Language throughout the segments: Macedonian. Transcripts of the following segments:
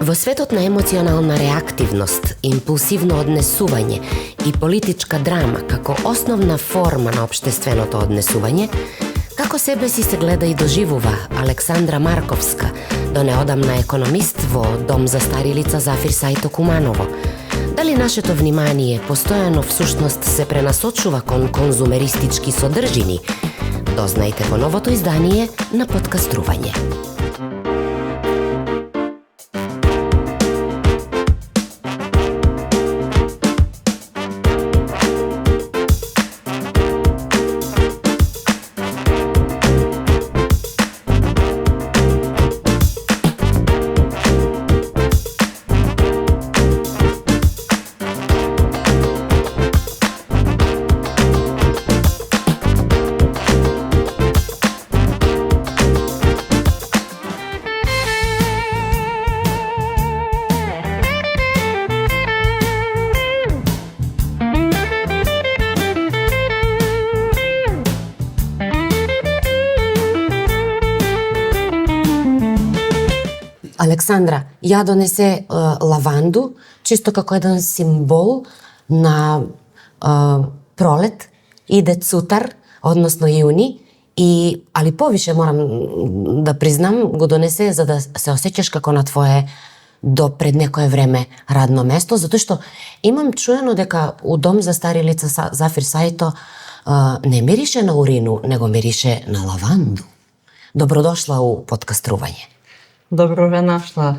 Во светот на емоционална реактивност, импулсивно однесување и политичка драма како основна форма на општественото однесување, како себе си се гледа и доживува Александра Марковска, до неодамна економист во Дом за стари лица Зафир Саито Куманово. Дали нашето внимание постојано всушност се пренасочува кон конзумеристички содржини? Дознајте во новото издание на Подкастрување. Александра, ја донесе лаванду, чисто како еден символ на пролет, иде цутар, односно јуни, али повише морам да признам, го донесе за да се осеќаш како на твое до пред некое време радно место, затоа што имам чуено дека у Дом за стари лица Зафир Саито не мирише на урину, него мирише на лаванду. Добродошла у Подкастрување. Добро ве нашла.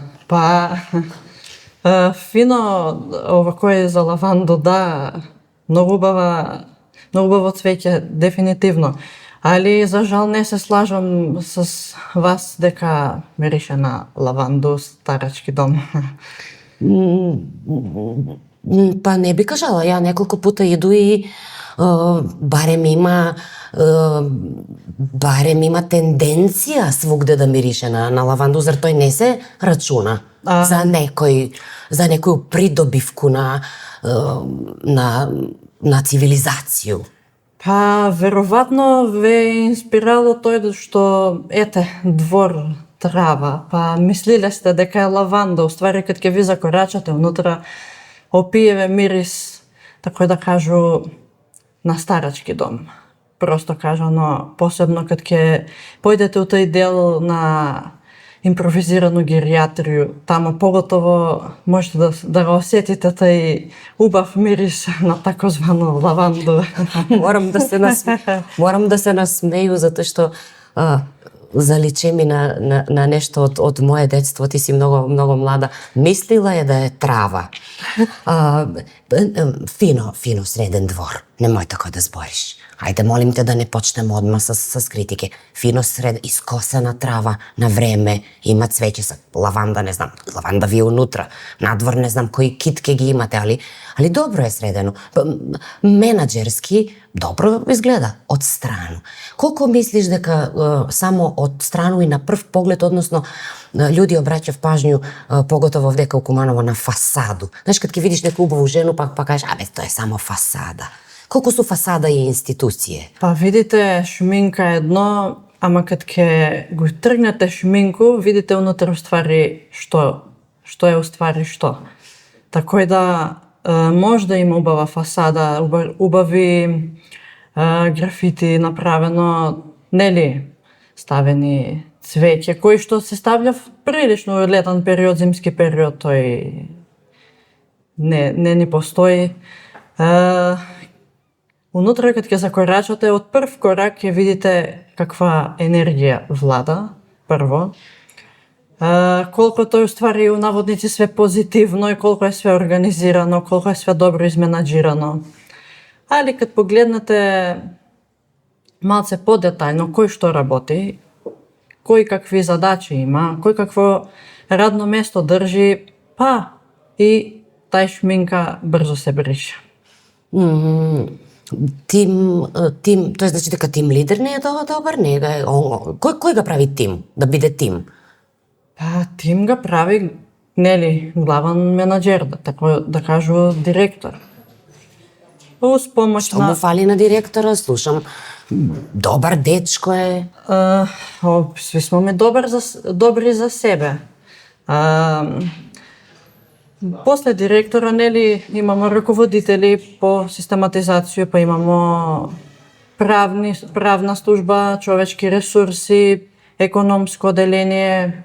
Фино ова кој за лаванду, да, многу убаво цвеќе, дефинитивно. Али за жал не се слажам с вас дека мирише на лаванду старачки дом. Не би кажала, ја неколку пута иду и барем има тенденција свогде да мирише на лаванду, зар тој не се рачуна за некој придобивку на цивилизацију? Веројатно ве инспирало тој што двор, трава, мислиле сте дека е лаванда, уствари кад ќе ви закорачате унутра, опиеве мирис, тако да кажу, на старачки дом. Просто кажано, посебно кад ќе појдете у тој дел на импровизирано гериатрiju, тама поготово можете да го осетите тој убав мирис на такозвано лаванду. Морам да се насмеју затоа што заличи ми на нешто од мое детство, ти си многу млада. Мислила е да е трава. Фино среден двор. Немој така да збориш. Ајде, молим те да не почнеме одма с критики. Фино искосена трава, на време, има цвеќе са лаванда, не знам, лаванда ви е унутра, надвор не знам кои китке ги имате, али добро е средено. Менаџерски добро изгледа, од страну. Колку мислиш дека само од страну и на прв поглед, односно луѓе обраќав пажњу, поготово вдека у Куманово, на фасаду. Знаеш, кад ќе видиш некој убаву жену, па кажеш, тоа е само фасада. Колку су фасада и институcije? Видите, шминка е едно, ама кад ќе го тргнете шминку, видите унутре уствари што е уствари што. Тако да може да има убава фасада, убави графити направено, нели, ставени цвеќе, кои што се ставља прилично летен период, зимски период, тој не ни постои. Унутре кад ќе закорачате, од прв корак ќе видите каква енергија влада, прво. Колку тој уствари у наводници све позитивно и колку е све организирано, колку е све добро изменаџирано. Али кад погледнете малце подетајно кој што работи, кој какви задачи има, кој какво радно место држи, и тај шминка брзо се брише. Тоа значи дека тим лидер не е добар, не е. Кој го прави тим, да биде тим? Тим го прави, нели, главен менаџер, така да кажу директор. Уз помош Што му фали на директора? Слушам, добар дечко е. Сви сме добри за себе. После директора, нели, имамо раководители по систематизација, па имамо правна служба, човечки ресурси, економско оделение,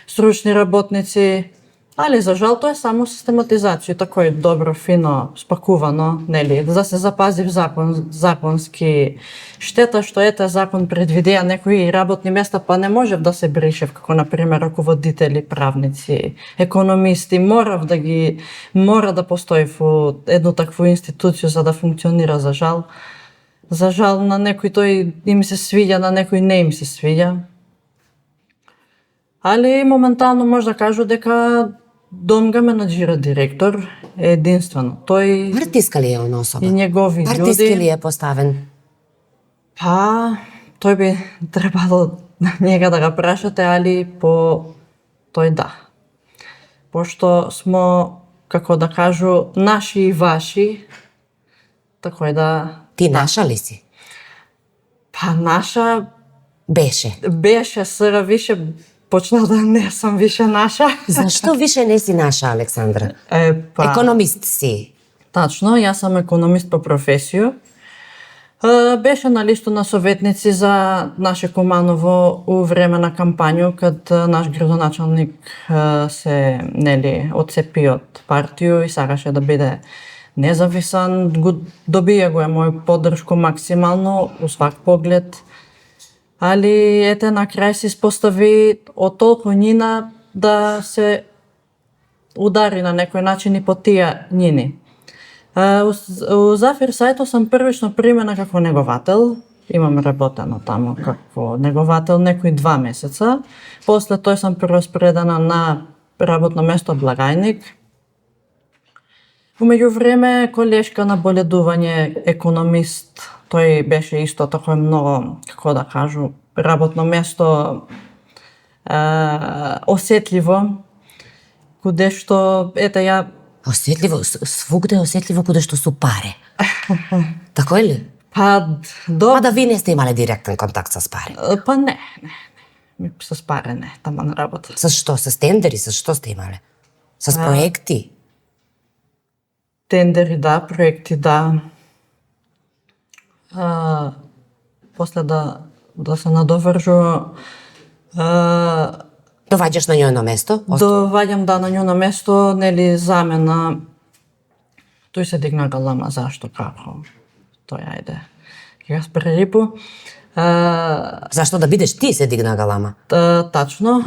стручни работници, али за жал тоа е само систематизација, тако е добро, фино, спакувано, нели, да се запази в законски. Штета што ете закон предвидеа некои работни места, па не можев да се бришев, како на пример раководители, правници, економисти, мора да постои во едно такво институција за да функционира, за жал. За жал на некои тој им се свиѓа, на некои не им се свиѓа. Али моментално може да кажу дека Дом га менаџира директор е единствено. Тој Партиска ли е она особа? и негови Партиски људи. ли е поставен? Па, тој би требало njega да го прашате, али по тој да. Пошто смо, како да кажу, наши и ваши, тако е да... Ти наша ли си? Па наша Беше. сега више почна да не сум више наша. Зашто више не си наша, Александра? Па, Економист си. Тачно, јас сум економист по професија. Беше на листу на советници за наше Куманово у време на кампању, кад наш градоначалник се одцепи од партију и сакаше да биде независан. Добија го е мој поддршку максимално, у свак поглед. Али ете на крај се испостави од толку њина да се удари на некој начин и по тие њини. У Зафир сајто сам првично примена како неговател. Имам работено таму како неговател некои 2 месеца. После тој сам прераспредена на работно место благајник. Умеѓу време колешка на боледување, економист, тој беше исто тако многу, како да кажу, работно место осетливо, куде што, ете ја... Осетливо, свугде осетливо куде што су паре. Тако е ли? Па, Па да ви не сте имале директен контакт со паре. Па не. Со паре не, таман работа. Со што? Со тендери? Со што сте имале? Со проекти? Тендери да, проекти да. После да се надовржу, Доваѓаш на њоно место? доваѓам на њоно место, нели замена. Тој се дигна галама, зашто, како? Тој ајде. Ќе го прерипу. Зашто да бидеш ти се дигна галама? Тачно.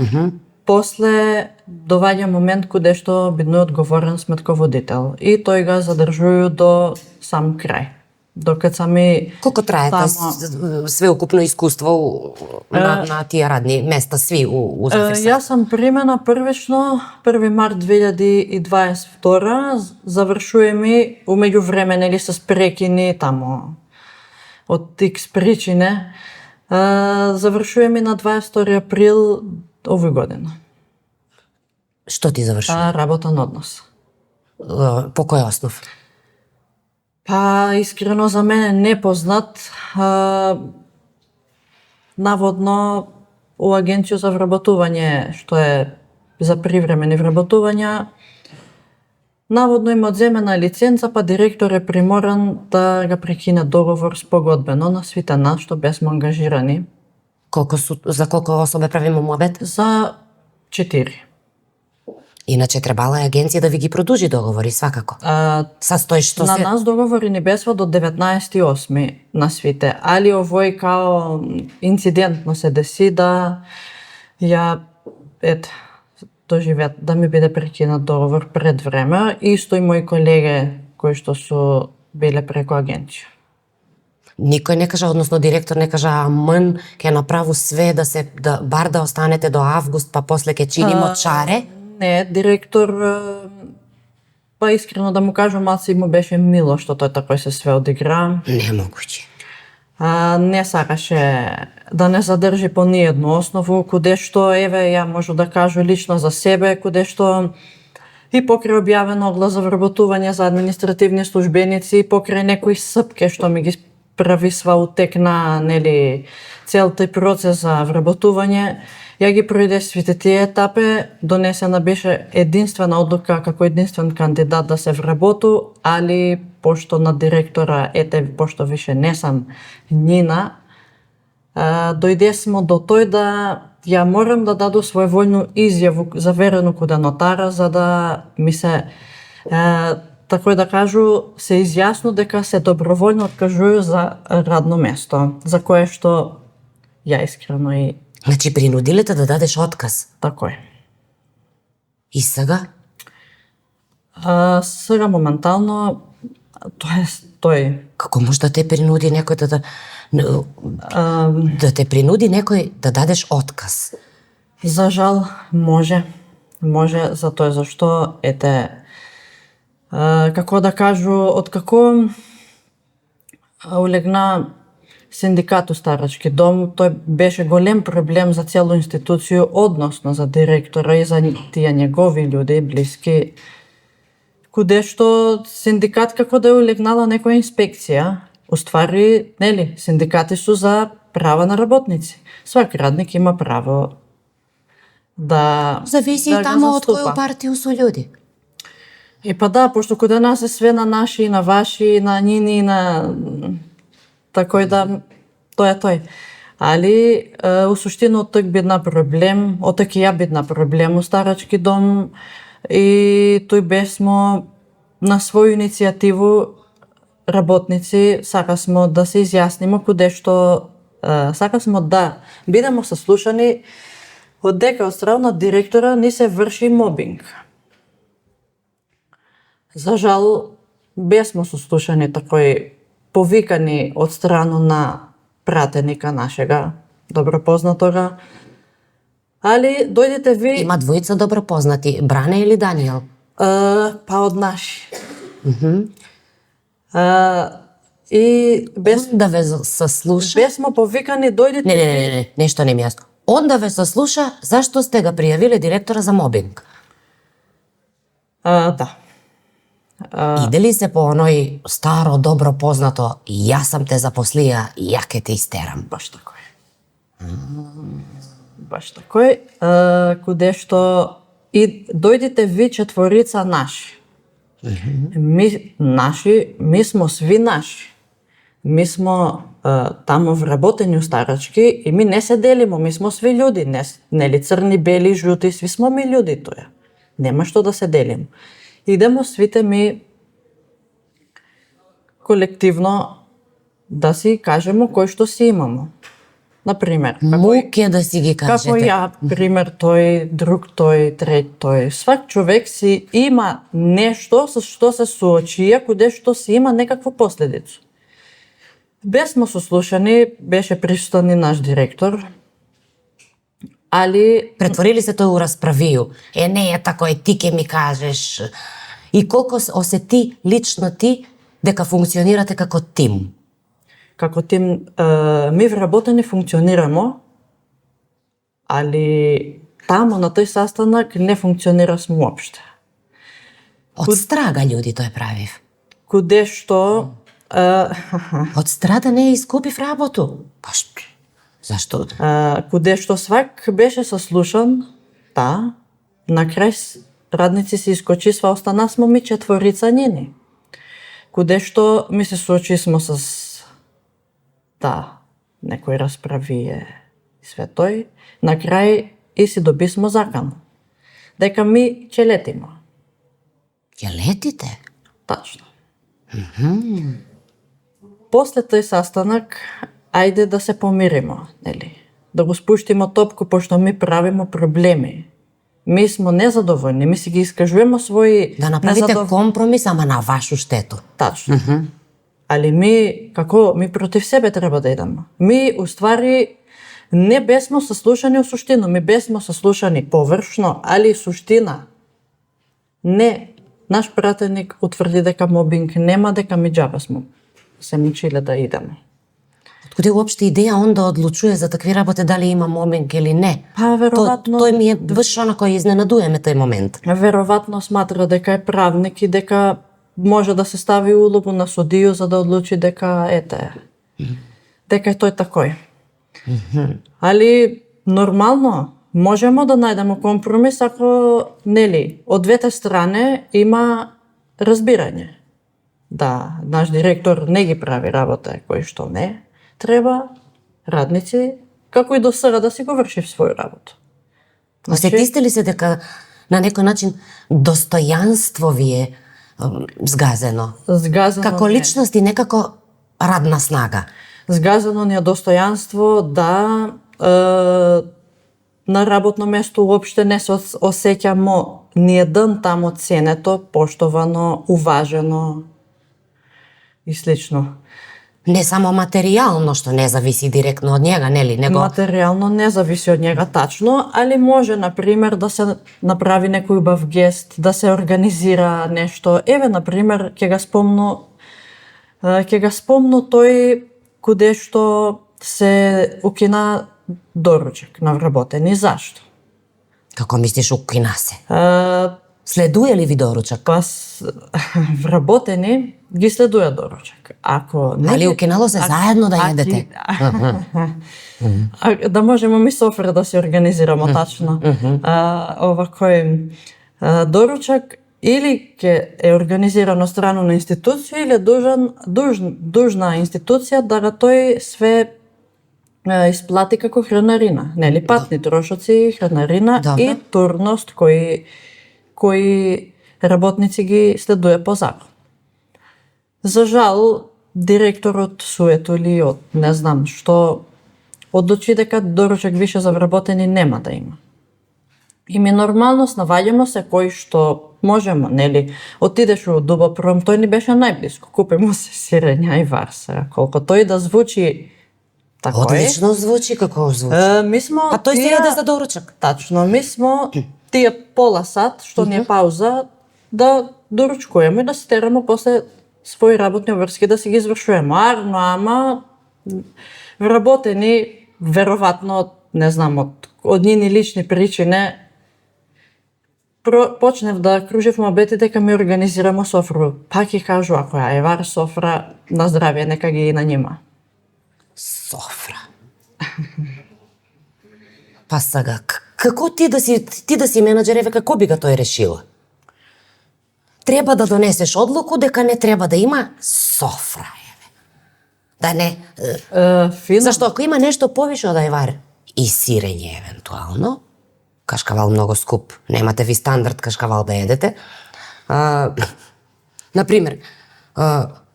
После доваѓа момент куде што бидно одговорен сметководител и тој го задржуju до сам крај. Докато сами... Колку трае тоа свеукупно искуство на тие радни места сви у Зафир? Јас сум примена првично 1 март 2022, завршувам и умеѓу време нели се спрекини тамо од X причине. Завршувам и на 22 април овој година. Што ти завршува? Работен однос. По кој основ? Па, искрено за мене непознат. Наводно у Агенција за вработување, што е за привремени вработувања, наводно има одземена лиценца, па директор е приморан да го прекине договор спогодбено на сите нас што бесме ангажирани. За колку особи правиме муабет? За 4. Иначе требала е агенција да ви ги продужи договори, свакако. Састои што На се... нас договори ни бесва до 19.8 на свите, али овој као инцидентно се деси да ја доживеат да ми биде прекинат договор пред време, исто и мои колеги кои што су биле преку агенција. Никој не кажа, односно директор не кажа, амн, ќе направу све бар да останете до август, па после ќе чинимо чаре? Не, директор, па искрено да му кажам, малце му беше мило што тој тако се све одигра. Немогуќе. Не сакаше да не задржи по ниедну основу, куде што, еве, ја можу да кажу лично за себе, куде што и покрај објавен оглас за вработување за административни службеници, и покрај некои сапке што ми ги прависва утек на, нели, цел тој процес за вработување, Ја ги проиде сите тие етапи, донесена беше единствена одлука како единствен кандидат да се вработу, али пошто на директора, пошто више не сам Нина, дојдесмо до тој да ја морам да даду своеволно изјаву заверено каде нотара, за да ми се, тако да кажу, се изјасно дека се доброволно откажую за радно место, за кое што ја искрено и Значи, принудиле те да дадеш отказ. тако е. И сега? Сега моментално тој Како може да те принуди некој да те принуди некој да дадеш отказ? за жал може за тоа зашто како да кажу, откако улегна синдикатот Старачки дом, тој беше голем проблем за целу институцију, односно за директора и за тие негови луѓе блиски, куде што синдикат како да улегнала некоја инспекција, уствари, нели, синдикати су за права на работници. Свак радник има право да Зависи да и го тамо од заступа. која партија су луѓе. И па да, пошто каде нас е све на наши, и на ваши, и на нини, и на такој да тоа е тој. Али у суштина од тој бидна проблем, од таки ја бидна проблем у Старачки дом и тој бесмо на своја иницијативу работници сакасмо да се изјасниме куде што сакасмо да бидеме сослушани од дека од страна на директора ни се врши мобинг. За жал, бесмо сослушани такој повикани од страна на пратеника нашега, добро познатога. Али дојдете ви Има двојца добро познати, Бране или Даниел? па од наши. И Да ве саслуша? бесмо повикани, дојдете Не, нешто не ми јасно. Он да ве саслуша, зашто сте го пријавиле директора за мобинг? да. Иде ли се по оној старо, добро познато, јас сам те запослија, ја ке те истерам? Баш тако е. Баш тако е. Куде што и дојдете ви четворица наши. Ми смо сви наши. Ми смо таму вработени у Старачки и ми не се делимо, ми смо сви луѓе, нели црни, бели, жути, сви смо ми луѓе тоа. Нема што да се делимо. Идемо свите ми колективно да си кажемо кој што си имамо. Например, Муке да си ги кажете. како ја, пример тој, друг тој, трет тој. Свак човек си има нешто со што се соочија, куде што си има некаква последица. Бесмо сослушани, беше присутен и наш директор, али Претвори ли се тој у расправију? Не е тако, ти ке ми кажеш. И колку осети лично ти дека функционирате како тим? како тим, ми вработени функционирамо, али тамо на тој састанак не функционира сме уопште. Од страга луѓе тој правив. Куде што Од страда не изгубив работу. Зашто? Куде што свак беше сослушан, на крај радници се искочисва, остана смо ми четворица нини. Куде што ми се соочисмо с некој расправие и све тој, на крај и си добисмо закан. Дека ми ќе летимо. Ќе летите? Тачно. После тој састанак, ајде да се помиримо, нели? Да го спуштимо топку, пошто ми правимо проблеми. Ми смо незадоволни, ми си ги искажуваме своји Да направите компромис, ама на вашу штету. Тачно. Али ми, ми против себе треба да идеме. Ми, уствари, не бесмо сослушани у суштина, ми бесмо сослушани површно, али суштина. Не, наш пратеник утврди дека мобинг нема, дека ми џабе смо се мучиле да идеме. Откуде уопште идеја он да одлучува за такви работи дали има мобинг или не? Па, веројатно... Тој ми е баш онако изненадуеме тој момент. Веројатно сматра дека е правник и дека може да се стави улогу на судију за да одлучи дека дека е тој такој. Али нормално, можемо да најдеме компромис ако, нели, од двете страни има разбирање. Да, наш директор не ги прави работа кои што не треба, радници, како и до сега да си го врши свој работа. Осетисте ли се дека на некој начин достојанство ви е згазено? Згазено Како не. личност и не како радна снага? Згазено ни е достојанство да на работно место уопште не се осеќамо ниеден таму ценето, поштовано, уважено и слично. Не само материјално, што не зависи директно од njega, нели? Него Материјално не зависи од njega тачно, али може, например, да се направи некој убав гест, да се организира нешто. Еве, например, ќе го спомну тој куде што се укина доручек на вработени. Зашто? Како мислиш укина се? А, Следуе ли ви доручак? па вработени ги следуја доручек. Ако не Али укинало се заедно да једете? Да можеме ми софра да се организираме тачно. Овакој доручак или ќе е организирано страно на институција или е дужна институција да ga тој све исплати како хранарина, нели, патни трошоци, хранарина Добро. и турност кои работници ги следуе по закон. За жал, директорот суетоли од не знам што одлучи дека доручак више за вработени нема да има. И ми нормално наваѓamo се кој што можемо, нели, отидеш у Дубопром, тој ни беше најблиско, купи му се сирења и варса, колко тој да звучи тако Одлично звучи, како звучи. Ми смо А тој се тие- јаде за доручак. Тачно, ми смо тие пола сат, што ни е пауза, да доручкуваме и да се терамо после своји работни врски да си ги извршуваме. Арно, ама вработени, веројатно, не знам, од нини лични причини, почнев да кружев мобети дека ми организирamo софру. Пак и кажу, ако ја евар софра, на здравје, нека ги и на нима. Софра. Па сега, како ти да си менаџер, еве како би ga тој решила? Треба да донесеш одлуку дека не треба да има софра, еве. Да не, Фино. зашто ако има нешто повише од ајвар и сирење евентуално, кашкавал многу скуп, немате ви стандард кашкавал да едете. Например,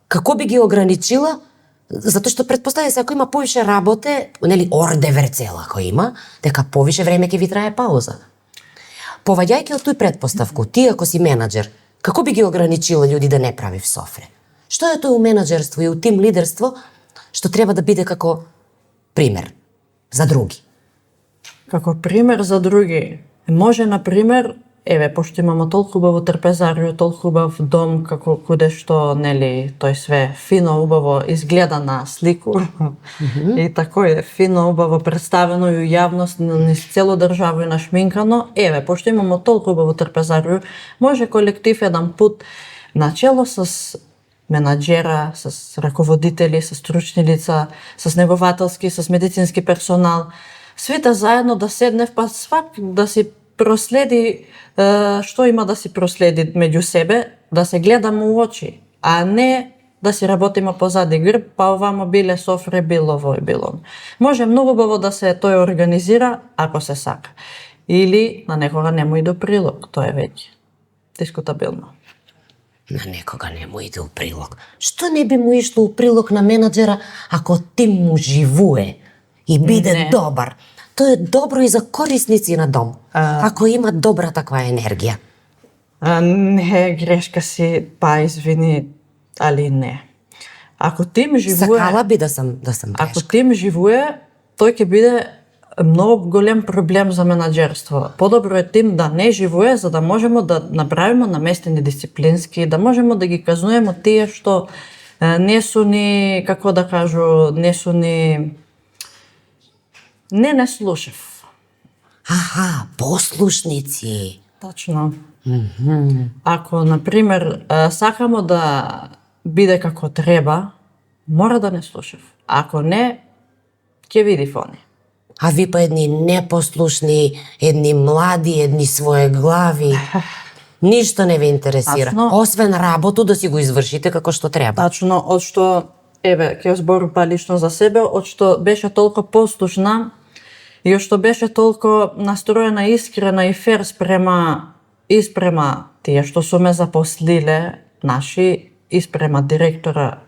како би ги ограничила, затоа што претпоставя се ако има повише работе, нели ордевер цел ако има, дека повише време ќе ви трае пауза. Поваѓајќи од тој претпоставку, ти ако си менаџер, како би ги ограничила луѓе да не прави в софре? Што е тоа у менаџерство и у тим лидерство што треба да биде како пример за други? Како пример за други. Може, например, еве, пошто имамо толку убаво трпезарио, толку убав дом, како куде што, нели, тој све фино, убаво изгледа на слику. И тако е фино, убаво представено и у јавност, низ цело држава и нашминкано. Еве, пошто имамо толку убаво трпезарио, може колектив еден пут начело с менаџера, с раководители, с стручни лица, с негователски, с медицински персонал, свите заедно да седнев, па свак да си проследи што има да си проследи меѓу себе, да се гледаме у очи, а не да си работиме позади грб, па овамо биле софре, било ово и било. Може многу убаво да се тој организира, ако се сака. Или на некога не му иде у прилог, тоа е веќе дискутабилно. На некога не му иде у прилог. Што не би му ишло у прилог на менаџера ако тим му живее и биде Не. добар? Тоа е добро и за корисници на дом, ако има добра таква енергија. Не, грешка си, па извини, али не. Ако тим живее, Сакала би да сам ако грешка. тим живее, тој ќе биде многу голем проблем за менаџерство. Подобро е тим да не живее, за да можеме да направиме наместени дисциплински, да можеме да ги казнуеме тие што не су ни, како да кажу, не су ни... Не слушав. Аха, послушници. Точно. Ако, например, сакамо да биде како треба, мора да не слушав. Ако не, ќе види фони. А ви па едни непослушни, едни млади, едни своеглави. Ништо не ве интересира. Тачно. Освен работу да си го извршите како што треба. Тачно, од што, еве, ќе зборува лично за себе, од што беше толку послушна и од што беше толку настроена, искрена и фер испрема тие што су ме запослиле, наши, испрема директора,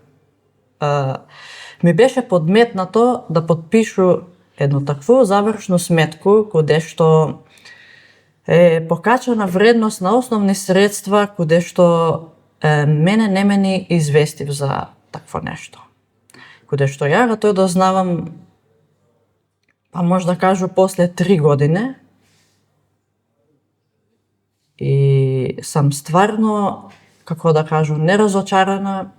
ми беше подметнато да подпишу едно такво завршну сметку, каде што е покачана вредност на основни средства, каде што мене не ме ни известив за такво нешто. Каде што ја го тоа дознавам, па може да кажу после 3 години, и сам стварно, како да кажу, неразочарана,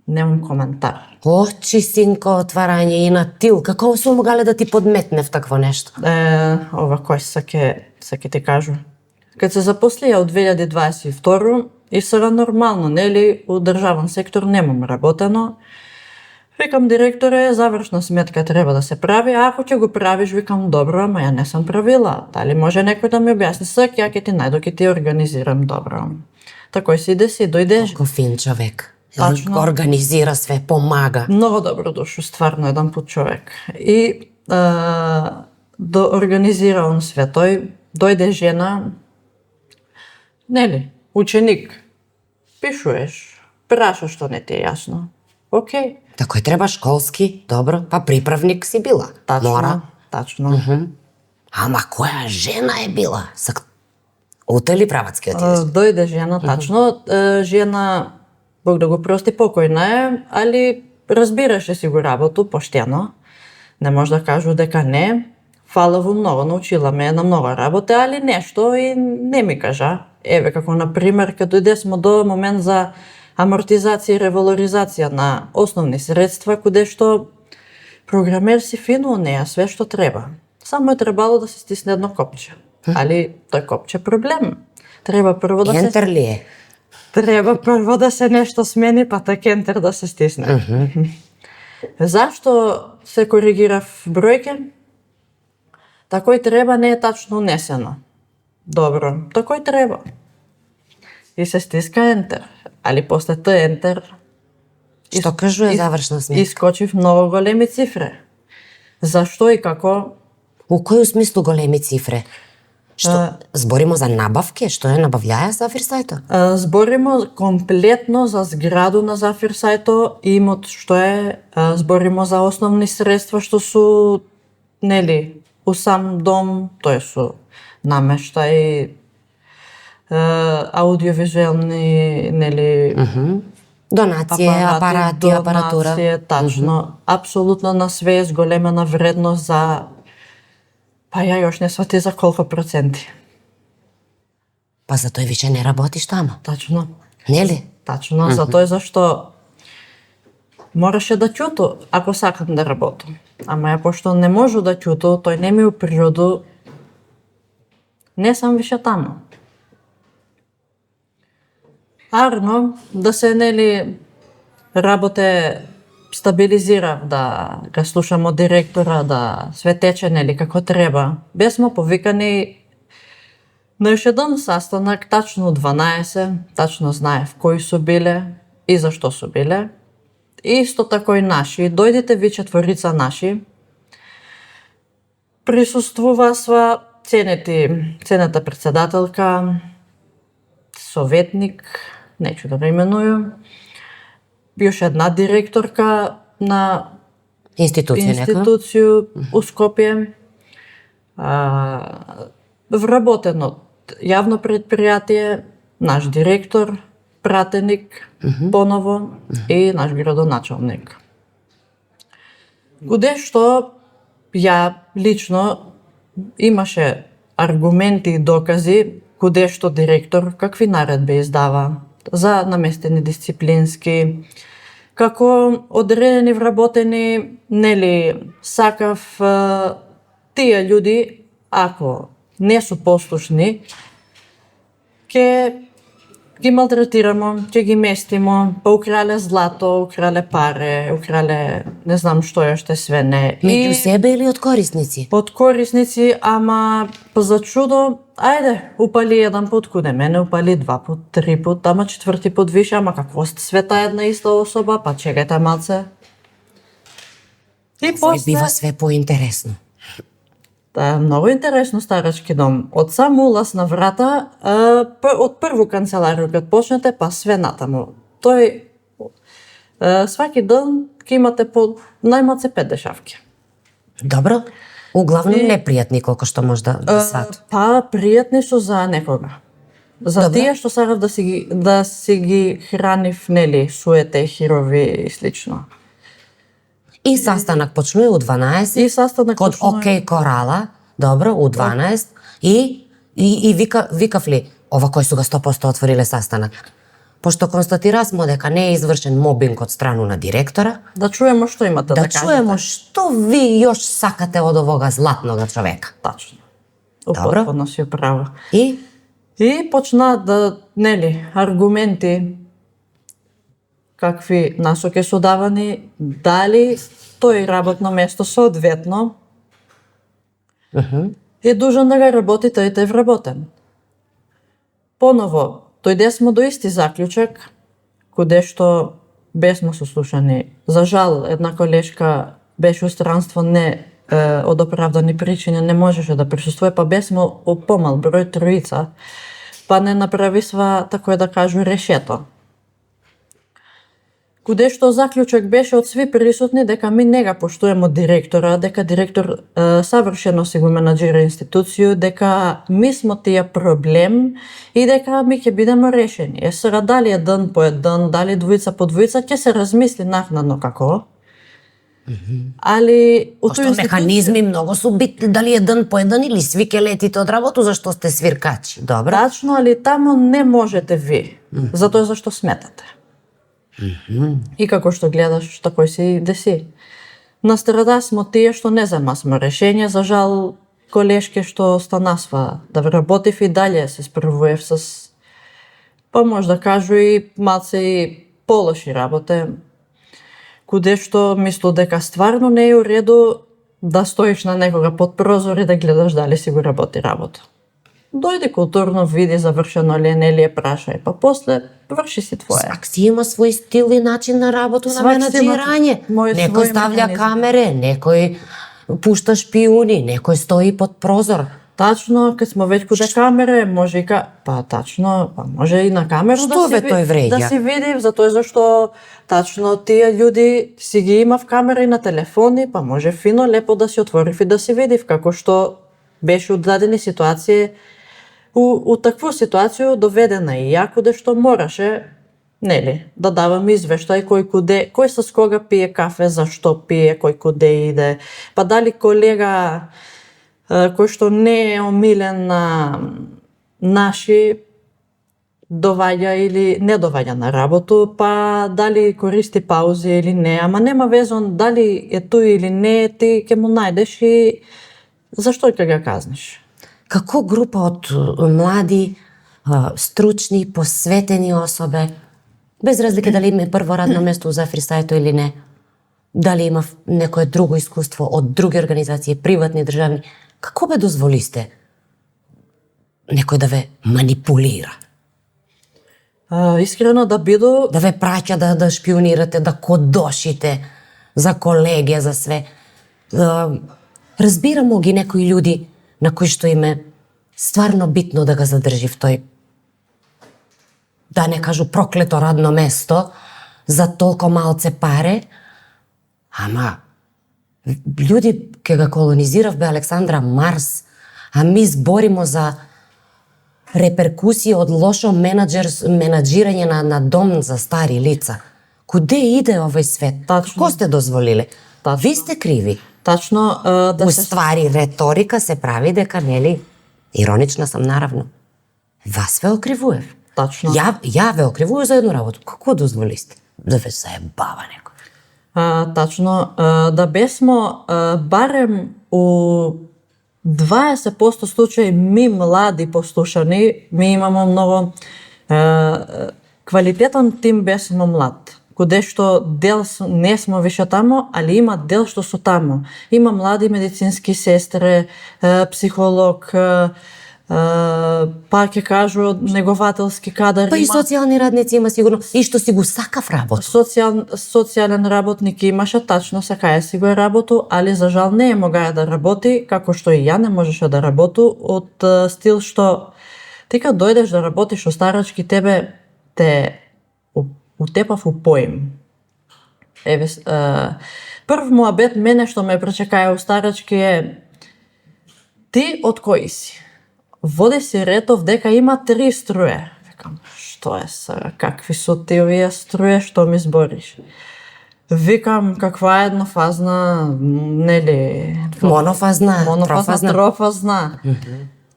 немам коментар. Очи, синко, отварање и на тил. Како сум могале да ти подметнев такво нешто? Ова кој се ќе ти кажу. Кад се запослија од 2022 и сега нормално, нели, у државен сектор немам работено. Викам директоре, завршна сметка треба да се прави, а ако ќе го правиш, викам добро, ама ја не сум правила. Дали може некој да ми објасни? Сак, ја ќе ти најдо, ќе ти организирам добро. Такој си дојдеш. Колку фин човек. Тачно. Организира све, помага. Многу добро душу, стварно еден пут човек. И да организира он све тој, дојде жена, нели, ученик, пишуеш, прашаш што не ти е јасно. Океј. Такој треба школски, добро, па приправник си била. Тачно, Мора. тачно. Ама која жена е била? Утели правацки отидеш? Дојде жена, тачно. Жена, Бог да го прости, покојна е, али разбираше си го работу, поштено. Не може да кажу дека не. Фалаво многу, научила ме на многу работа, али нешто и не ми кажа. Еве, како например, кога дојдесмо до момент за амортизација и ревалоризација на основни средства, каде што програмер си фино неа све што треба. Само е требало да се стисне едно копче. Али тој копче проблем. Треба прво да Ентер ли е? Треба прво да се нешто смени, па так ентер да се стисне. Зашто се коригирав бројке? Такој треба не е тачно унесено. Добро, такој треба. И се стиска ентер. Али после тој ентер Што кажува завршна сметка? искочив многу големи цифри. Зашто и како? У кој смислу големи цифре? Што, зборимо за набавки? Што е набављаја за Зафирсајто? Зборимо комплетно за зграду на Зафирсајто, имот што е, зборимо за основни средства што су, нели, у сам дом, тој су намештај, аудиовизуелни, нели, Донација, апарати, апаратура. Донација, тачно. Апсолутно на све е зголемена вредност за, па ја још не свати за колку проценти. Па за тој више не работиш тамо. Тачно. Нели? Тачно, за тоа зашто мораше да ќуту ако сакам да работам. Ама ја пошто не можу да ќуту, тој не ми у природу, не сам више тамо. Арно, да се, нели, работе стабилизирав, да га слушам од директора, да све тече, нели, како треба. Бесмо повикани на еш еден састанак, тачно 12, тачно знаев кои су биле и зашто су биле. И исто тако и наши, дојдите ви четворица наши, присуствува сва цената председателка, советник, неќу да го именујам, још една директорка на институцију у Скопје, вработено јавно предпријатие, наш директор, пратеник, поново и наш градоначалник. Каде што ја лично имаше аргументи и докази каде што директор какви наредби издава за наместени дисциплински, како одредени вработени, нели, сакав тие луѓе, ако не су послушни, ќе ги малтретирамо, ќе ги местимо, па украле злато, украле паре, украле не знам што уште све не. Меѓу себе или од корисници? Од корисници, ама за чудо, ајде, упали еден пат куде мене, упали 2 пат, 3 пат, ама 4 пат више, ама какво сте света една иста особа, па чекајте малце. И Овој бива све поинтересно. Да, е многу интересно старачки дом. Од сам улаз на врата, од прво канцеларија кога почнете, па све натаму. Тој сваки ден ќе имате по најмалце 5 дешавки. Добро? Углавном непријатни колку што може да сват. Па пријатни се за некога. За Добро. тие што сакав да си ги хранив, нели, суете, хирови и слично. И састанак почнува у 12. И састанак код почнува. Океј Корала, добро, у 12. И викав ли, ова кој су го 100% отвориле састанак? Пошто констатирасмо дека не е извршен мобинг од страну на директора, Да чуеме што имате да, да чуемо што ви још сакате од овога златнога човека. Тачно. Добро. Употpuno си право. И И почна да, нели, аргументи какви насоки се давани, дали тој работно место соодветно е дужан да го работи тој е вработен. Поново, дојдесмо до исти заклучок, каде што бесмо сослушани. За жал, една колешка беше у странство не од оправдани причини, не можеше да присуствува, па бесмо у помал број троица, па не направисва, тако да кажу, решето. Куде што заклучок беше од сви присутни дека ми не га поштуемо директора, дека директор савршено си го менаџира институцију, дека ми смо тие проблем и дека ми ќе бидеме решени. Е сега дали еден по еден, дали двојца по двојца, ќе се размисли накнадно како. Али пошто механизми многу су битни, дали еден по еден или сви ке летите од работу зашто сте свиркачи. Добро? Тачно, али тамо не можете ви, затоа зашто сметате. И како што гледаш, такој си деси. На страда смо тие што не замасмо решение, за жал колешке што станасва да работив и дале се справував с, па може да кажу и малце и полоши работе, куде што мислу дека стварно не е у реду да стоиш на некога под прозор и да гледаш дали си го работи работа. Дојди културно, види завршено ли е, не ли е, прашај, па после врши си твое. Свак си има свој стил и начин на работа, на Свак си има менаџирање. мој Некој свој ставља механизам. камере, некој пушта шпиуни, некој стои под прозор. Тачно, кога смо веќе куде камере, може и па тачно, па може и на камера Што бе тој вреѓа? да си види, затоа зашто тачно тие луѓе си ги има в камера и на телефони, па може фино лепо да си отворив и да си видив како што беше од дадени ситуации. У таква ситуација доведена и ја куде што мораше, нели, да давам извештај кој с кога пие кафе, зашто пие, кој куде иде, па дали колега кој што не е омилен на наши доваѓа или не доваѓа на работу, па дали користи паузи или не, ама нема везон дали е тој или не, ти ќе му најдеш и зашто ќе го казниш. Како група од млади, стручни, посветени особе, без разлика дали има прво радно место за фристајто или не, дали има некое друго искуство од други организации, приватни, државни, како бе дозволисте некој да ве манипулира? Искрено да биду, Да ве праќа да шпионирате, да кодошите за колегија, за све. Разбирамо ги некои луѓе на кои што им е стварно битно да го задржи в тој, да не кажу проклето радно место, за толку малце паре, ама луѓе ке го колонизирав бе Александра Марс, а ми зборимо за реперкусии од лошо менаџирање на дом за стари лица. Куде иде овој свет? Тачно. Како сте дозволиле? Тачно. Ви сте криви. тачно да У се ствари реторика се прави дека нели иронична сам наравно. Вас ве окривував. Тачно. Ја ве окривував за едно работа. Како дозволисте? Да ве заебава некој. Тачно, да бесмо барем у 20% случаи ми млади послушани, ми имамо многу Квалитетен тим бесмо млад, каде што дел не смо више тамо, али има дел што су тамо. Има млади медицински сестри, психолог, па ќе кажу негователски кадар. Па и социјални радници има сигурно, и што си го сакав работа. Социјален работник имаше, тачно сакаја си го е работу, али за жал не могаја да работи, како што и ја не можеше да работу, од стил што ти кога дојдеш да работиш во старачки, тебе те утепав у поим. Еве, прв муабет мене што ме пречекаја у старачки е: ти од кој си? Води си ретов дека има 3 струе. Викам, што е сега, какви су ти овие струе, што ми збориш? Викам, каква е еднофазна, нели... Монофазна, трофазна.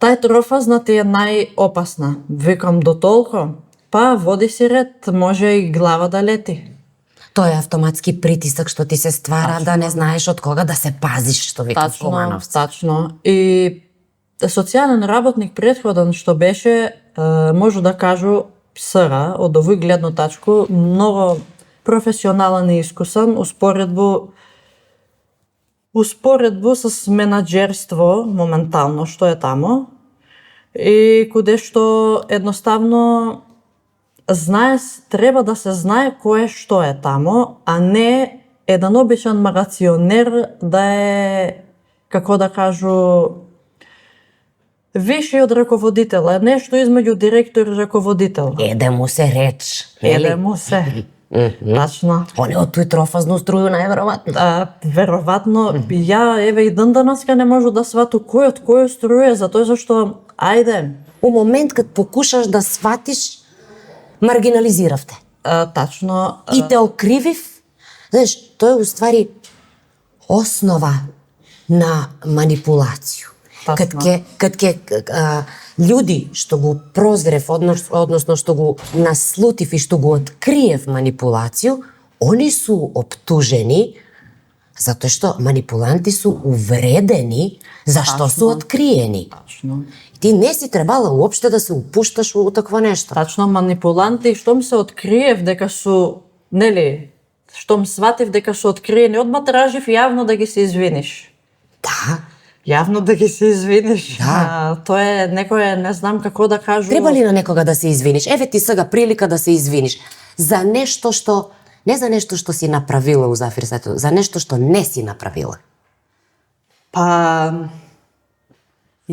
Тај трофазна ти е најопасна. Викам, до толку? Па, води си ред, може и глава да лети. Тој е автоматски притисок што ти се ствара, да не знаеш од кога да се пазиш, што викаш Комановци. Тачно. И социјален работник претходен што беше, можу да кажу, сега, од овој гледно тачку, многу професионален и искусен, успоредбу с менаџерство, моментално, што е тамо, и каде што едноставно треба да се знае кој што е тамо, а не еден обичен магационер да е, како да кажу, виши од раководител, нешто измеѓу директор и раководител. Еде му се реч, нели? Еде му се. Тачно. Он е од тој трофазну струju најверојатно. Веројатно, ја еве и ден данаска не можу да свату кој од кој струја, затоа зашто, ајде. У момент кад покушаш да сватиш, маргинализиравте. Тачно. И те окривив. Знаеш, тоа е уствари основа на манипулацiju. Кад ке луѓи што го прозрев, односно што го наслутив и што го откриев манипулацiju, они су оптужени затоа што манипуланти су увредени зашто су откриени. Тачно. Ти не си требала уопште да се упушташ во такво нешто. Тачно, манипуланти, штом се откриев дека су, нели, штом сватив дека су откриени, одма тражив јавно да ги се извиниш. Да. Јавно да ги се извиниш. Да. Тоа е некој, не знам како да кажу. Треба ли на некога да се извиниш? Еве ти сега прилика да се извиниш за нешто што, не за нешто што си направила у Зафирсето, за нешто што не си направила. Па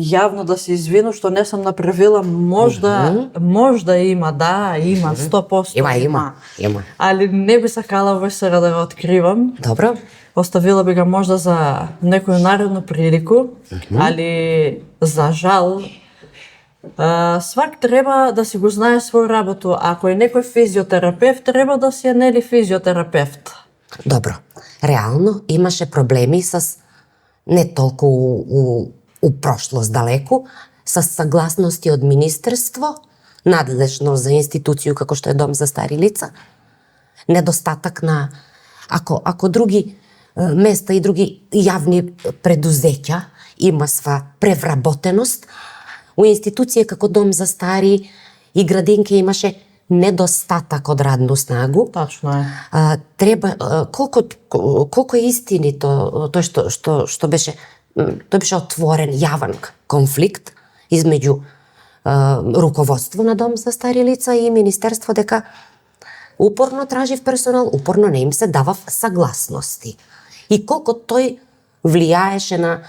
јавно да се извину што не сум направила, можда има, да, има, 100%. Има. Али не би сакала во сега да го откривам. Добро. Оставила би ga možda za neku narednu priliku, ali za žal svak treba da si го знае свој работу. Ако е некој физиотерапевт, треба да си е нели физиотерапевт. Добро. Реално имаше проблеми с не толку у прошлост далеку, с согласности од министерство, надлежно за институцију како што е Дом за стари лица, недостатак на ако други места и други јавни предузеќа има сва превработеност, у институција како Дом за стари и градинки имаше недостатак од радну снагу. Тачно е. Треба колку е истинито тоа што беше, тоа беше отворен јавен конфликт измеѓу руководство на Дом за стари лица и министерство, дека упорно тражив персонал, упорно не им се давав согласности. И колку тој влијаеше на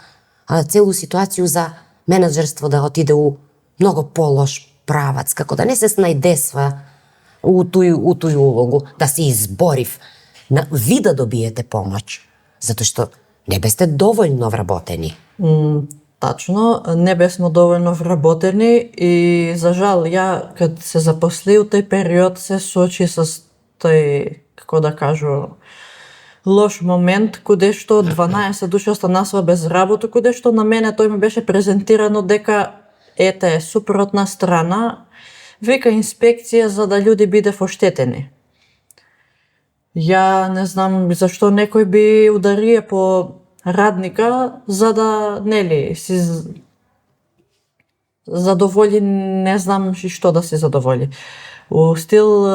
целу ситуацију за менаџерство да отиде у многу полош правац, како да не се снајдесва у тој улогу, да се изборив, ви да добиете помоќ, затоа што не бесте доволно вработени. Тачно, не бесмо доволно вработени и за жал ја кад се запосли у тој период се соочи со тој, како да кажу, лош момент каде што 12 души останасува без работа, каде што на мене тој ми беше презентирано дека ете супротна страна вика инспекција за да луѓе бидев оштетени. Ја не знам зашто некој би ударие по радника за да нели си задоволи, не знам што да се задоволи. У стил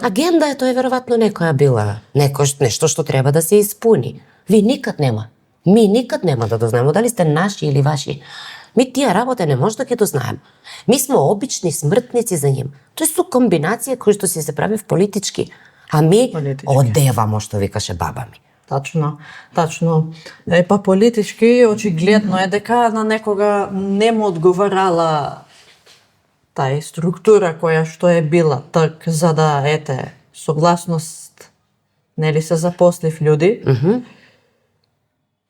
Агенда е, тоа е веројатно некоја била, нешто што треба да се испуни. Ви никад нема. Ми никад нема да дознаеме дали сте наши или ваши. Ми тие работа не може да ги дознаем. Ми сме обични смртници за ним. Тоа е комбинација кој што се прави в политички. А ми одевамо, што викаше баба ми. Тачно. Па политички очигледно е дека на некога не му одговарала тај структура која што е била, так за да согласност, нели се запослив луѓе.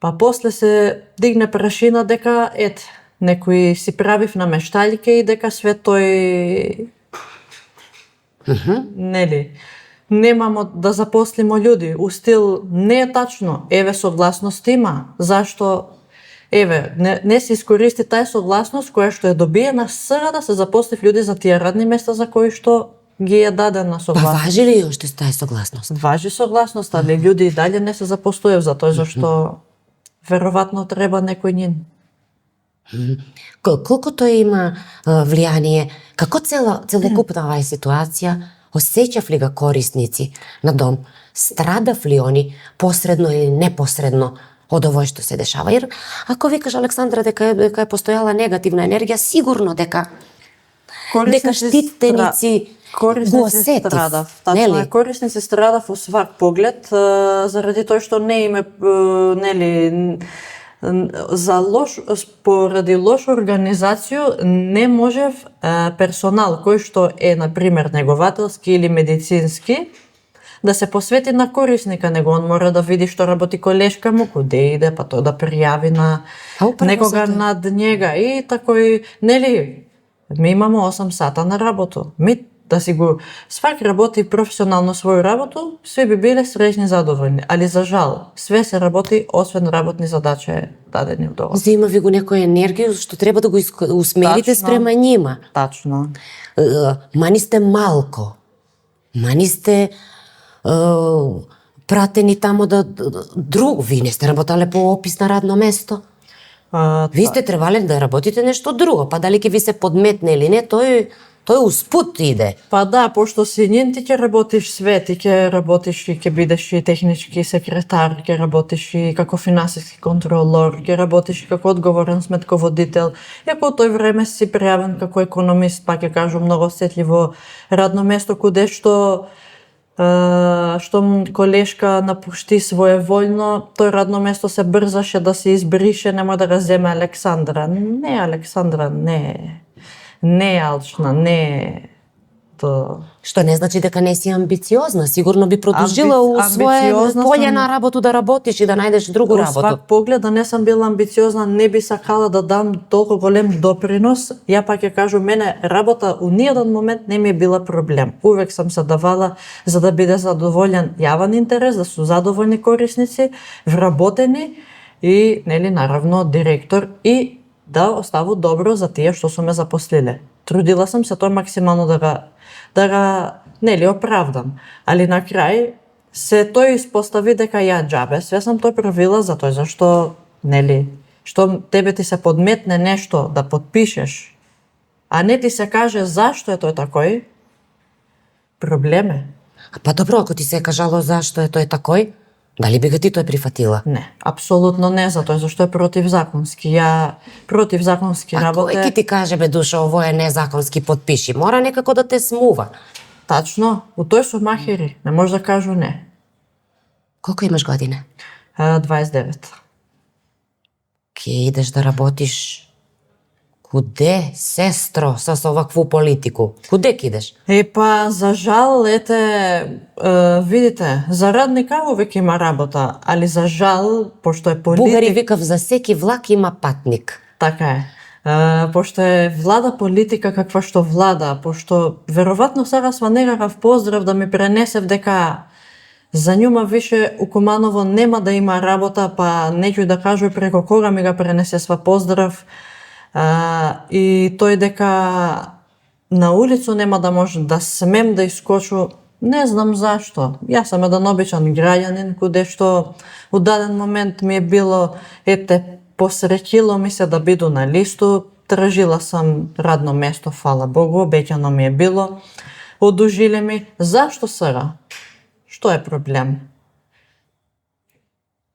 Па после се дигне прашина дека некои си правив намешталјке и дека све тој нели немамо да заслимо луѓе. У стил не е тачно. Согласност има. Зашто не се искористи тај согласност која што е добиена сега да се запослив луѓе за тие радни места за кои што ги е дадена согласност. Па важи ли уште тај согласност? Важи согласност, али луѓе и дале не се запослујав за тоа зашто веројатно треба некој нин. Колку тој има влијание, како целокупна оваа ситуација, осеќав ли га корисници на дом? Страдав ли они посредно или непосредно од овој што се дешава? Jer ако викаш Александра дека е постојала негативна енергија, сигурно дека штитеници го осетив. Тачно, корисници страдав во свак поглед заради тоа што не име нели поради лоша организација не можев персонал кој што е на пример негователски или медицински да се посвети на корисника, него он мора да види што работи колешка му, куде иде, па тоа да пријави на некога над njega и такој, нели, ми имамо 8 сата на работу. Ми да си го свак работи професионално своју работу, све би биле среќни задоволни, али за жал, све се работи освен работни задачи дадени од ова. Зема ви го некоја енергија што треба да го усмерите спрема нима. Тачно. Мани сте малко. Мани сте пратени тамо друго. Ви не сте работале по опис на радно место. Ви сте требале да работите нешто друго, па дали ќе ви се подметне или не, тој успут иде. Па да, пошто си нин ти ќе работиш све, ти ќе работиш и ќе бидеш и технички секретар, ќе работиш и како финансиски контролор, ќе работиш и како одговорен сметководител. И ако тој време си пријавен како економист, па ќе кажу многу осетливо радно место куде што колешка напушти своеволно, тој радно место се брзаше да се избрише, нема да го земе Александра. Не, Александра, не е алчна, не е то. Што не значи дека не си амбициозна, сигурно би продолжила у свое поле на работу да работиш и да најдеш другу работу. Во свак поглед да не сам била амбициозна, не би сакала да дам толку голем допринос. Ја пак ќе кажу, мене работа у ниеден момент не ми е била проблем. Увек сам се давала за да биде задоволен јавен интерес, да су задоволни корисници, вработени и нели наравно директор и да оставу добро за тие што су ме запослиле. Трудила сам се тоа максимално да ga нели оправдам. Али на крај се тој испостави дека ја џабе, све сам тоа правила за тоа зашто нели што тебе ти се подметне нешто да подпишеш, а не ти се каже зашто е тој такој, проблем е. Па добро, ако ти се кажало зашто е тој такој, дали би ga ти тој прифатила? Не, апсолутно не, затоа зашто е противзаконски. Ја противзаконски работе. А кој ќе ти каже бе душа, ово е незаконски, подпиши? Мора некако да те смува. Тачно, у тој су махери, не може да кажу не. Колку имаш година? 29. Ке идеш да работиш куде, сестро, со овакву политику? Куде ќе идеш? Па, за жал, видите, за радника увек има работа, али за жал, пошто е политик... Бугари викав, за секи влак има патник. Така е. Пошто е влада политика каква што влада, пошто веројатно сега сва некакав поздрав да ми пренесев дека за њума више у Куманово нема да има работа, па неќој да кажу преко кога ми ga пренесе сва поздрав, и тој дека на улицу нема да може да смем да искочу, не знам зашто. Јас сам еден обичан граѓанин, куде што у даден момент ми е било, посреќило ми се да биду на листу, тражила сам радно место, фала Богу, обеќано ми е било, одужиле ми. Зашто сега? Што е проблем?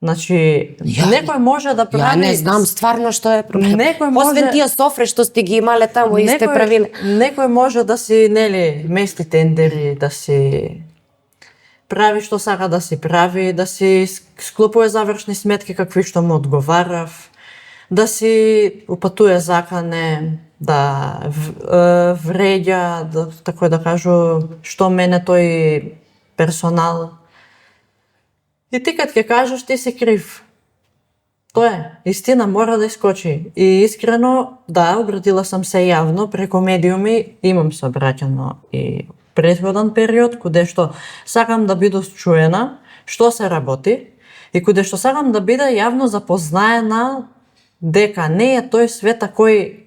Значи, некој може да прави... Ја не знам стварно што е проблем. Некој може... Освен тие софре што сте ги имале таму и сте правиле. Некој може да си, нели, мести тендери, да си прави што сака да си прави, да си склопува завршни сметки какви што му одговарав, да си упатуе закане, да вреѓа, да, тако да кажу, што мене тој персонал. И ти кад ќе кажеш, ти си крив. Тоа е, истина мора да искочи. И искрено, да, обратила сам се јавно преку медиуми, имам се обраќано и претходен период, каде што сакам да бидам чуена, што се работи, и каде што сакам да биде јавно запознаена дека не е тој свет кој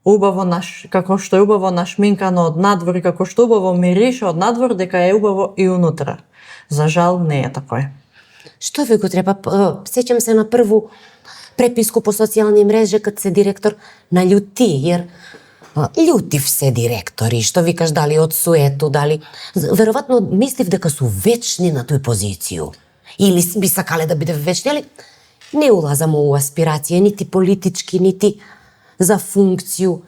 убаво како што е убаво нашминкано од надвор и како што убаво мирише од надвор, дека е убаво и унутра. За жал не е такој. Што ви го треба? Сеќам се на прву преписку по социјални мрежи кад се директор налјути, jer љутив се директори, што викаш дали од суету, дали... Веројатно мислив дека су вечни на тој позицију. Или би сакале да биде вечни, али не улазам у аспирација, нити политички, нити за функцију,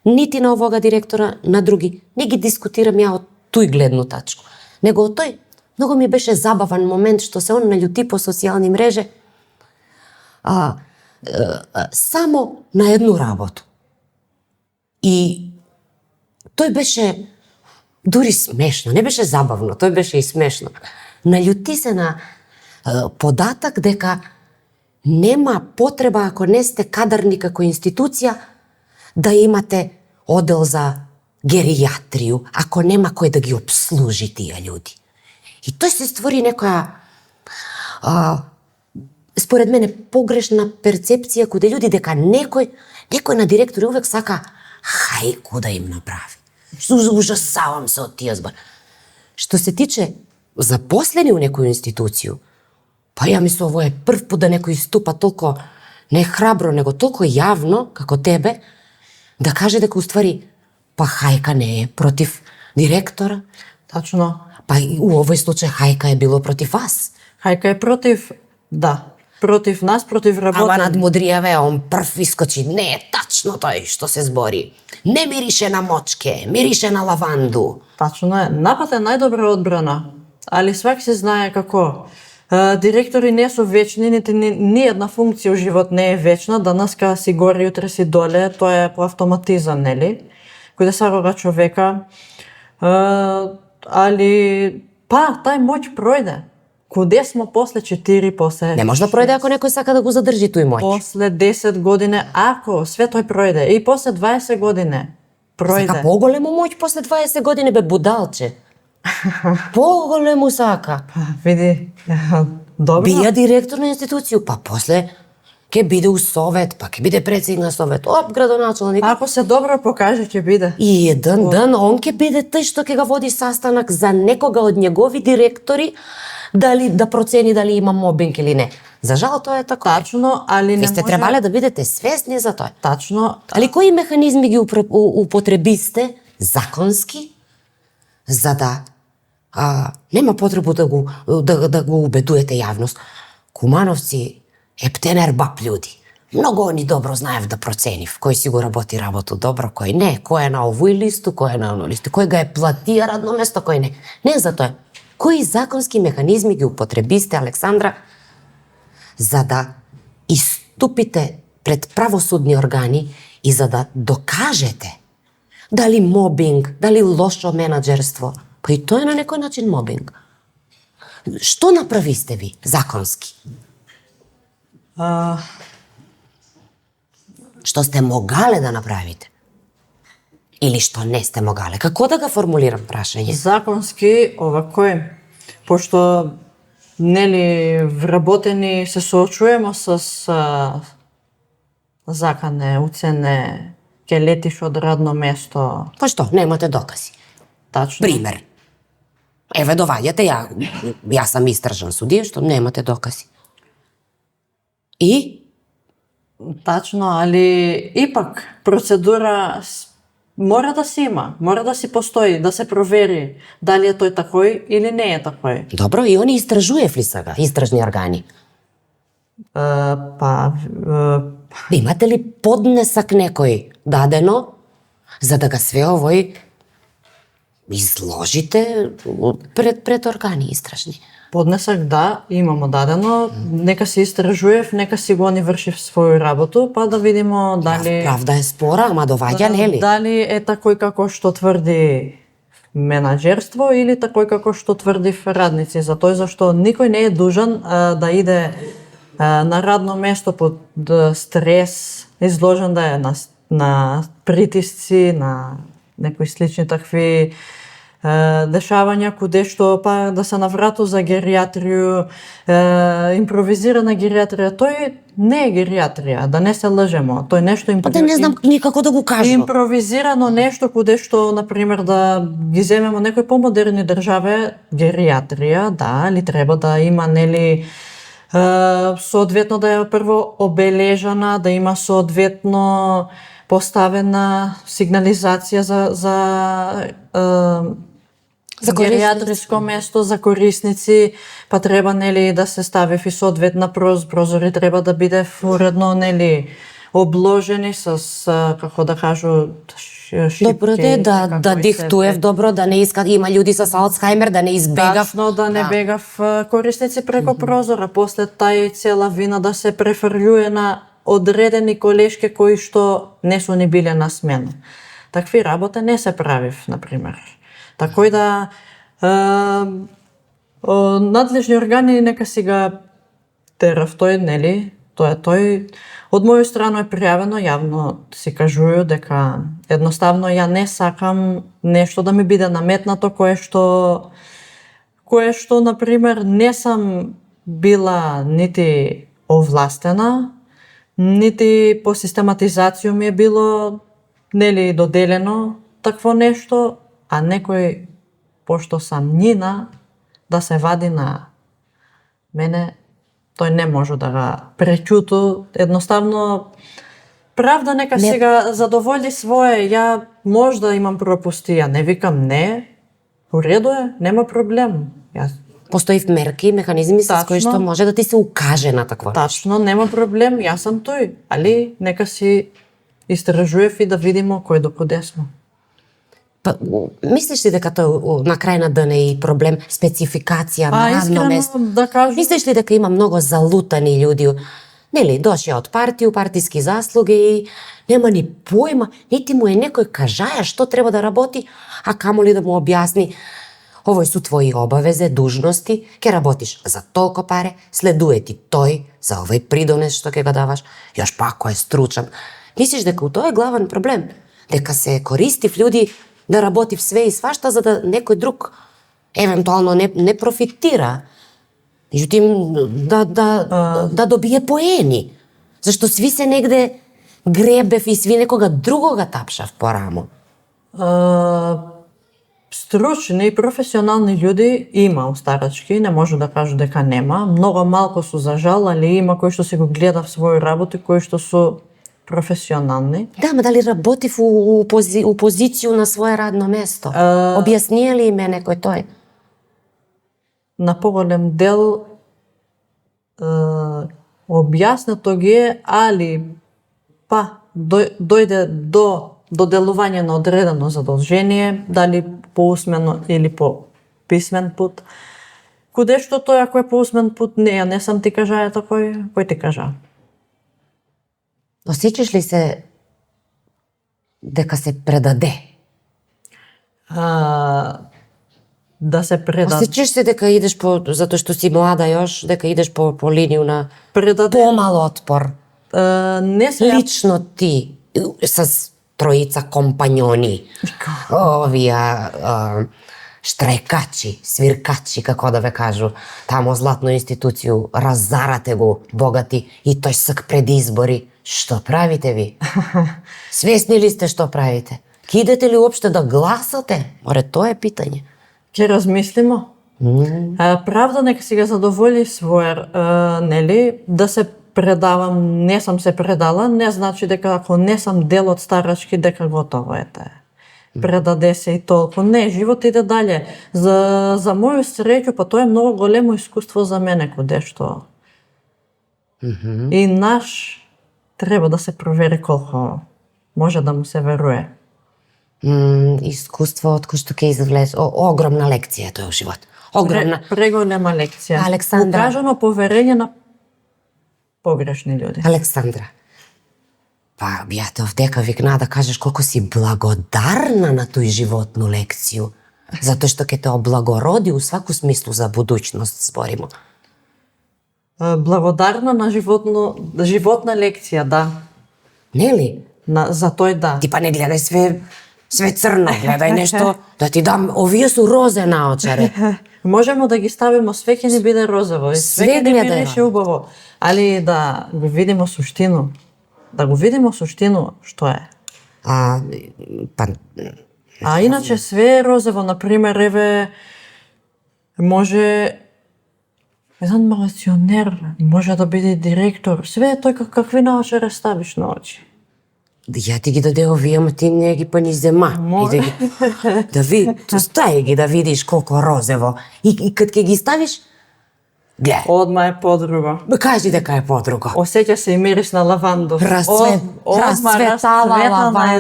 нити на овога директора, на други. Не ги дискутирам ја од тој гледну тачку. Него од тој многу ми беше забавен момент што се он налјути по социјални мрежи само на едну работу. И тој беше дури смешно, не беше забавно, тој беше и смешно. Налјути се на податок дека нема потреба, ако не сте кадарни како институција, да имате одел за геријатрiju, ако нема кој да ги обслужи тие луѓе. И тој се створи некоја, според мене, погрешна перцепција каде луѓе дека некој на директори увек сака хајку да им направи. Ужасавам се од тие збор. Што се тиче запослени у некоја институцију, па ја мислам, ово е прв пат да некој иступа толку не храбро, него толку јавно, како тебе, да каже дека уствари, па хајка не е против директора. Тачно. Па у овој случај хајка е било против вас. Хајка е против, да, против нас, против работа. Ама надмудријаве, он прв искочи, не е тачно тој што се збори. Не мирише на мочке, мирише на лаванду. Тачно е, напад е најдобра одбрана, али свак се знае како директори не су вечни, ни една функција у живот не е вечна, данаска си горе, утре си доле, тоа е по автоматизам, нели? Кој да сакога човека, али па, тај моќ пројде. Куде смо после 4, после... Не може да пројде ако некој сака да го задржи тој моќ. После 10 години, ако све тој пројде, и после 20 години пројде. Сака поголему моќ после 20 години, бе, будалче. Поголему сака. Па, види, добро. Бија директор на институцију, па после ќе биде у совет, па ќе биде председник на совет, градоначалник. Ако се добро покаже, ќе биде. И еден ден он ќе биде тој што ќе го води saстанак за некога од негови директори, дали да процени дали има мобинг или не. За жал тоа е така. Тачно, али не Ви сте може... требале да бидете свесни за тоа. Тачно. Али кои механизми ги употребисте законски за да нема потребу да го убедуете јавност? Кумановци ептенер баб луѓи. Многу они добро знаев да проценив кој си го работи работу добро, кој не, кој е на овој листу, кој е на оној листу, кој ga е платија радно место, кој не. Не за тоа. Кои законски механизми ги употребисте, Александра, за да иступите пред правосудни органи и за да докажете дали мобинг, дали лошо менаџерство, па и тоа е на некој начин мобинг. Што направисте ви законски? Што сте могале да направите? Или што не сте могале? Како да го формулирам прашање? Законски, овакој, пошто нели вработени се соочуваме с закане, уцене, ќе летиш од радно место. Па што, немате докази? Тачно. Пример. Еве доваѓате, јас сум истражен судија, што немате докази. И? Тачно, али ипак процедура мора да се има, мора да си постои, да се провери дали е тој такој или не е такој. Добро, и они истражуев ли сега, истражни органи? Па, Имате ли поднесак некој дадено за да га све овој изложите пред органи истражни? поднесак да, имамо дадено, нека се истражуев, нека си го они вршив своју работу, па да видимо дали Правда е спора, ама доваѓа, нели? дали е такој како што тврди менаџерство или такој како што тврди радници, затоа зашто никој не е дужан да иде на радно место под стрес, изложен да е на притисци, на некои слични такви дешавања куде што па да се наврату за гериатрiju, импровизирана гериатрија, тој не е гериатрија, да не се лжемо, тој нешто Па да не знам никако да го кажам. импровизирано нешто куде што, например, да ги земеме некои помодерни држави, гериатрија, да, али треба да има, нели, соодветно да е прво обележана, да има соодветно поставена сигнализација за гериатриско место за корисници, па треба, нели, да се стави и соодветна прозори треба да биде уредно, нели, обложени с, како да кажу, шипки. Добро да диктуев, добро да не искат, има луѓе со Алцхаймер, да не избегав. Тачно, да не бегав корисници преко прозора, после тај цела вина да се префрлјуе на одредени колешки кои што не су ни биле на смена. Такви работи не се правив, например. Такој да надлежни органи нека си га терав тој, нели, тој од моја страна е пријавено, јавно си кажују дека едноставно ја не сакам нешто да ми биде наметнато кое што например не сам била нити овластена, нити по систематизација ми е било, нели, доделено такво нешто, а некој, пошто сам нина, да се вади на мене, тој не може да га преќуту, едноставно правда нека сега задоволи свое, ја можда имам пропусти, ја не викам не, у реду е, нема проблем. Јас Постои мерки, механизми со кои што може да ти се укаже на такво. Тачно, нема проблем, јас сум тој, али нека си истражуев и да видимо кој докуде сме. Па, мислиш ли дека тој на крај на ден е и проблем спецификација на радно место? Да кажам, Мислиш ли дека има многу залутани луѓе, нели, дошли од партија, партиски заслуги и нема ни појма, нити му е некој кажаја што треба да работи, а камоли да му објасни овој су твои обавезе, дужности, ќе работиш за толку паре, следуе ти тој за овој придонес што ќе го даваш, још па ако е стручан. Мислиш дека тоа е главен проблем? Дека се користив луѓе да работи све и свашта за да некој друг евентуално не профитира. Меѓутоа да добие поени. Зашто сви се негде гребев и сви некога другога тапшав по рамо. Стручни и професионални луѓе има устарачки, не може да кажу дека нема. Многу малку су за жал, али има кои што се го гледа в своји работи, кои што су професионални. Да, ма дали работив у позицију на свое радно место? Објаснија ли име некој тој? На поголем дел објаснето ги е, али па дојде до доделување на одредено задолжение, дали по усмено или по писмен пут. Куде што тој ако е по усмен пут, не сам ти кажа такој, кој ти кажа? Осеќаш ли се дека се предаде? Да се предаде. Осеќаш се дека идеш затоа што си млада још, дека идеш по линија на Предаде. помал отпор? Не се Лично ти, с троица компањони, овие штрекачи, свиркачи, како да ве кажу, тамо златно институцију, разарате го, богати, и тој сак пред избори. Што правите ви? Свесни ли сте што правите? Ки идете ли уопште да гласате? Море, тоа е питање. ќе размислимо. Правда нека си го задоволи својар, нели, да се предавам, не сам се предала, не значи дека ако не сам дел од старачки, дека готово ете. Предаде се и толку. Не, живот иде дале. За моју среќу, па тоа е многу големо искуство за мене, каде што. И наш треба да се провери колку може да му се веруе. Искуство од кој што ќе извлече огромна лекција тој живот. Огромна. Преголема лекција. Александра. Укажано поверење на погрешни луѓе. Александра, па бијатов дека викна да кажеш колку си благодарна на тој животну лекцiju, затоа што ќе те облагороди у сваку смислу за будуќност, зборимо. Благодарна на животна лекција, да. Нели? За тој да. Ти па не гледај све црно, гледај нешто, да ти дам, овие су розе наочаре. Можемо да ги ставиме, све ќе ни биде розово, и све ќе ни мирише убаво, али да го видиме суштину. Да го видиме суштину што е. А иначе све е розово, например, еве може еден магационер, може да биде директор, све е тој какви наочаре ставиш на очи. Ја ти ги даде овие, ама ти не ги па ни зема. Да стај ги да видиш колку розево. И кад ќе ги ставиш, гледај. Одма е подруго. Кажи дека е подруго. Осеќа се и мирис на лаванду. Расцветала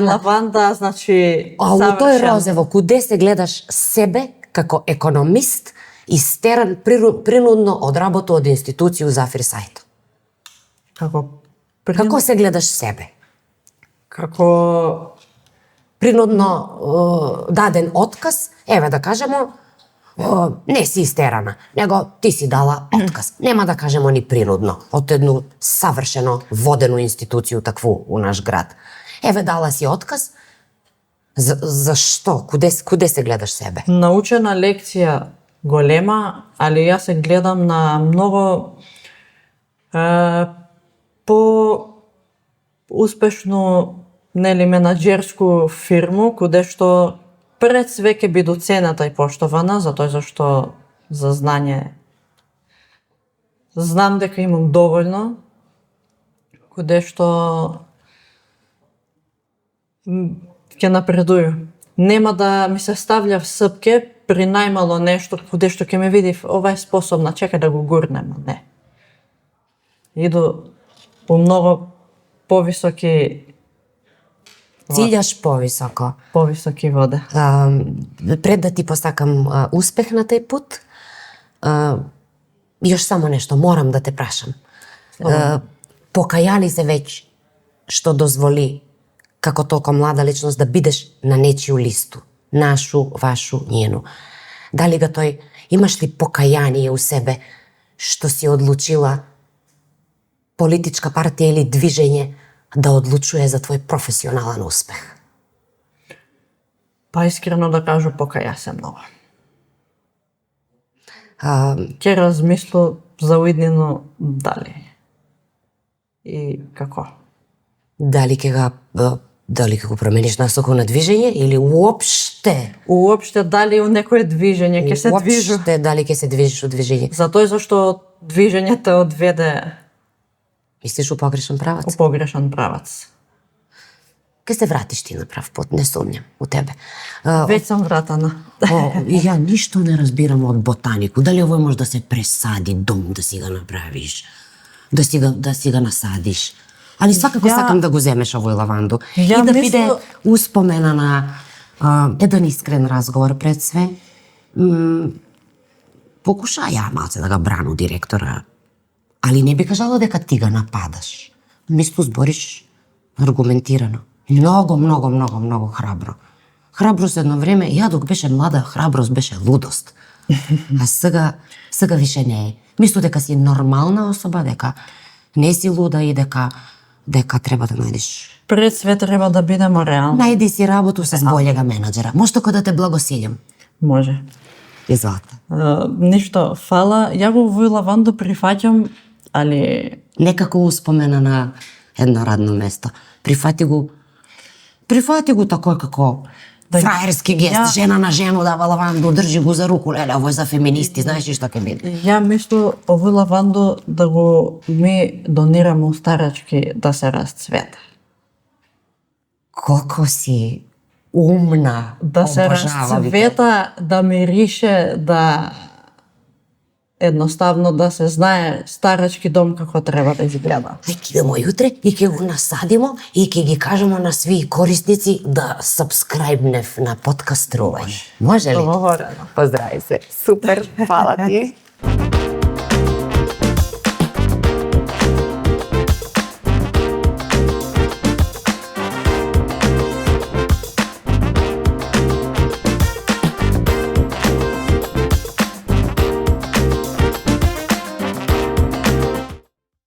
лаванда, значи а у тој розево, куде се гледаш себе како економист, истеран принудно од работа од институција Зафир Сајд? Како се гледаш себе? Како принудно даден отказ, еве да кажемо, не си истерана, него ти си дала отказ. Нема да кажемо ни принудно, од едну савршено водену институцију такву у наш град. Еве дала си отказ, зашто? Куде се гледаш себе? Научена лекција голема, али јас се гледам на многу по успешно менаџерску фирму, каде што пред све ќе биде цената и поштована, затоа зашто за знање знам дека имам доволно, каде што ќе напредую. Нема да ми се ставља в сапке при најмало нешто, каде што ќе ме види, ова е способна, чекај да го гурнем, не. Иду по многу повисоки Цилјаш повисоко. Повисоки воде. Пред да ти посакам успех на тај пут, још само нешто, морам да те прашам. Покаја ли се веќе што дозволи како толку млада личност да бидеш на нечију листу? Нашу, вашу, нjeну. Дали га тој, имаш ли покаяние у себе што си одлучила политичка партија или движење да одлучува за твој професионален успех? Па искрено да кажу, покаја се многу. Ќе размислу за уиднину дали и како. Дали ќе го промениш насоку на движење или уопште? Уопште дали у некое движење ќе се движу. Уопште дали ќе се движиш у движење? Затоа зашто движење те одведе. Мислиш у погрешен правец? У погрешен правец. Ке се вратиш ти на прав пат, не сумњам у тебе. Веќе сум вратана. Ја ништо не разбирам од ботанику. Дали овој може да се пресади дом, да си го направиш, да си го насадиш. Али свакако сакам да го земеш овој лаванду. И да биде успомена на еден искрен разговор пред све. Покушаја малце да го брану директора, али не би кажала дека ти го нападаш. Мисто збориш аргументирано. Многу храбро. Храброст едно време, ја док беше млада, храброст беше лудост. А сега више не е. Мисто дека си нормална особа, дека не си луда и дека треба да најдеш. Пред све треба да бидеме реални. Најди си работу со болега менаџера. Може тока да те благоселам. Може. Изволете. Ништо, фала. Ја го овој лаванду прифаќам, али некако успомена на едно радно место. Прифати го тако како Фраерски гест, жена на жену дава лаванду, држи го за руку, леле, ово е за феминисти, знаеш ли што ќе биде? Ја мислам овој лаванду да го ми донираме у старачки да се расцвета. Колко си умна, Да се обожавам те. расцвета, да мирише, да едноставно да се знае старачки дом како треба да изгледа. Ќе идемо јутре и ќе го насадимо и ќе ги кажеме на сви корисници да сабскрајбнев на подкаст Трување. Може ли? Договорено. Поздрави се. Супер, фала ти.